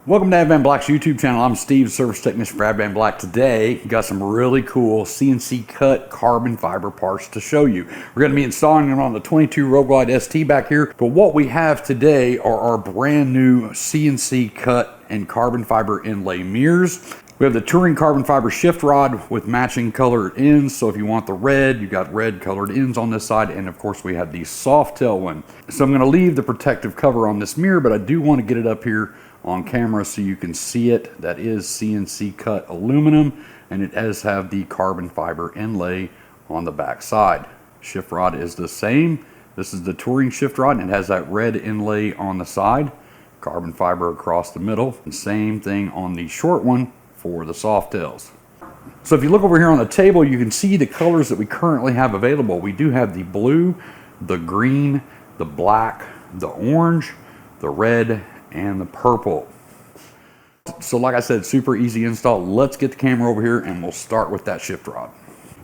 Welcome to Advanblack's YouTube channel. I'm Steve, service technician for Advanblack. Today, got some really cool CNC cut carbon fiber parts to show you. We're going to be installing them on the 22 Road Glide ST back here. But what we have today are our brand new CNC cut and carbon fiber inlay mirrors. We have the Touring carbon fiber shift rod with matching colored ends. So if you want the red, you got red colored ends on this side. And of course we have the Softail one. So I'm going to leave the protective cover on this mirror, but I do want to get it up here on camera so you can see it. That is CNC cut aluminum, and it does have the carbon fiber inlay on the back side. Shift rod is the same. This is the Touring shift rod, and it has that red inlay on the side, carbon fiber across the middle, and same thing on the short one for the Softails. So if you look over here on the table, you can see the colors that we currently have available. We do have the blue, the green, the black, the orange, the red, and the purple. So like I said, super easy install. Let's get the camera over here and we'll start with that shift rod.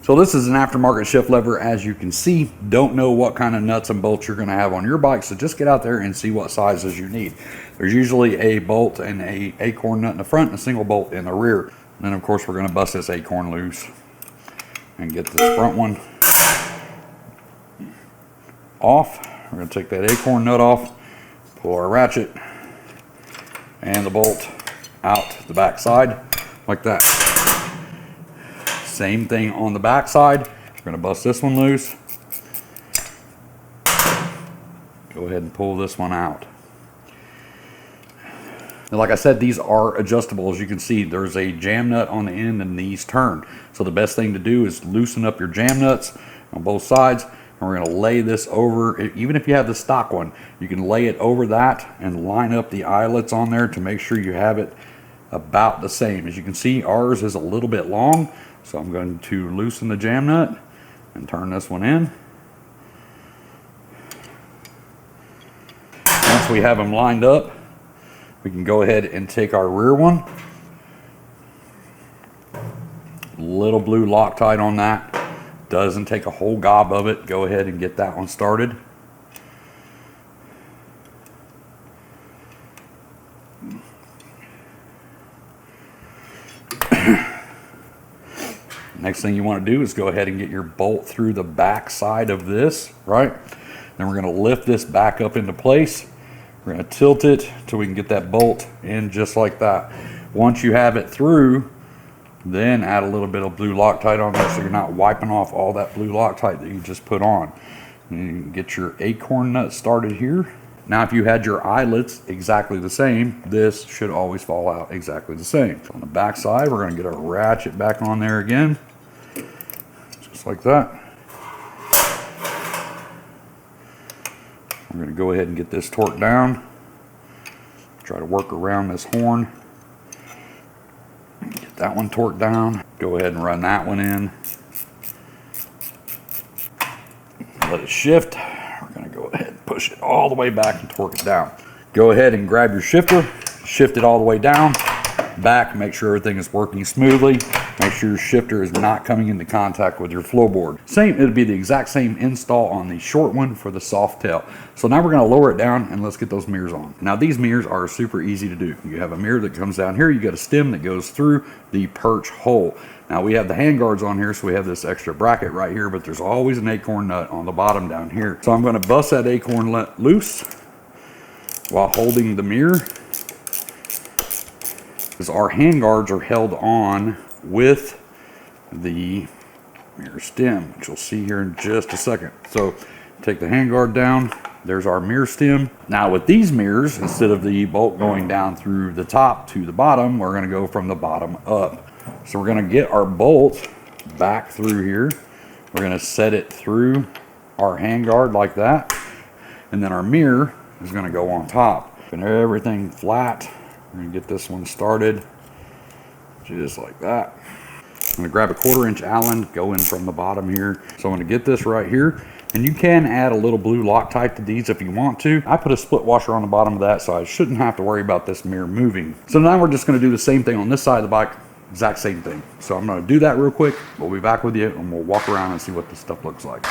So this is an aftermarket shift lever. As you can see, don't know what kind of nuts and bolts you're going to have on your bike, so just get out there and see what sizes you need. There's usually a bolt and a acorn nut in the front and a single bolt in the rear. And then of course we're going to bust this acorn loose and get this front one off. We're going to take that acorn nut off, pull our ratchet and the bolt out the back side like that. Same thing on the back side. We're going to bust this one loose. Go ahead and pull this one out. And like I said, these are adjustable. As you can see, there's a jam nut on the end and these turn. So the best thing to do is loosen up your jam nuts on both sides. And we're going to lay this over. Even if you have the stock one, you can lay it over that and line up the eyelets on there to make sure you have it about the same. As you can see, ours is a little bit long, so I'm going to loosen the jam nut and turn this one in. Once we have them lined up, we can go ahead and take our rear one. Little blue Loctite on that. Doesn't take a whole gob of it. Go ahead and get that one started. Next thing you want to do is go ahead and get your bolt through the back side of this, right? Then we're going to lift this back up into place. We're going to tilt it till we can get that bolt in just like that. Once you have it through, then add a little bit of blue Loctite on there so you're not wiping off all that blue Loctite that you just put on. And you can get your acorn nut started here. Now if you had your eyelets exactly the same, this should always fall out exactly the same. So on the back side, we're going to get our ratchet back on there again, just like that. We're going to go ahead and get this torqued down. Try to work around this horn. Get that one torqued down. Go ahead and run that one in. Let it shift. We're going to go ahead and push it all the way back and torque it down. Go ahead and grab your shifter. Shift it all the way down. Back. Make sure everything is working smoothly. Make sure your shifter is not coming into contact with your floorboard. It'll be the exact same install on the short one for the Softail. So now we're going to lower it down and let's get those mirrors on. Now these mirrors are super easy to do. You have a mirror that comes down here. You got a stem that goes through the perch hole. Now we have the hand guards on here, so we have this extra bracket right here, but there's always an acorn nut on the bottom down here. So I'm going to bust that acorn nut loose while holding the mirror, because our hand guards are held on with the mirror stem, which you'll see here in just a second. So take the handguard down. There's our mirror stem. Now with these mirrors, instead of the bolt going down through the top to the bottom, we're going to go from the bottom up. So we're going to get our bolt back through here. We're going to set it through our handguard like that, and then our mirror is going to go on top. And everything flat. We're going to get this one started just like that. I'm going to grab a 1/4" Allen, go in from the bottom here. So I'm going to get this right here, and you can add a little blue Loctite to these if you want to. I put a split washer on the bottom of that, so I shouldn't have to worry about this mirror moving. So now we're just going to do the same thing on this side of the bike, exact same thing. So I'm going to do that real quick. We'll be back with you and we'll walk around and see what this stuff looks like.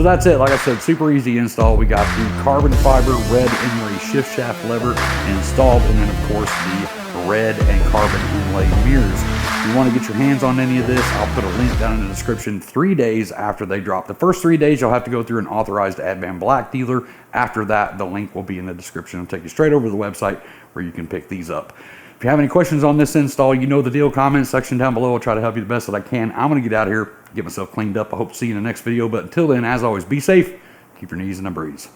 that's it. Like I said, super easy install. We got the carbon fiber red Emery shift shaft lever installed, and then of course the red and carbon inlay mirrors. If you want to get your hands on any of this, I'll put a link down in the description 3 days after they drop. The first 3 days you'll have to go through an authorized Advanblack dealer. After that, the link will be in the description. It'll take you straight over to the website where you can pick these up. If you have any questions on this install, you know the deal. Comment section down below. I'll try to help you the best that I can. I'm going to get out of here, get myself cleaned up. I hope to see you in the next video. But until then, as always, be safe. Keep your knees in a breeze.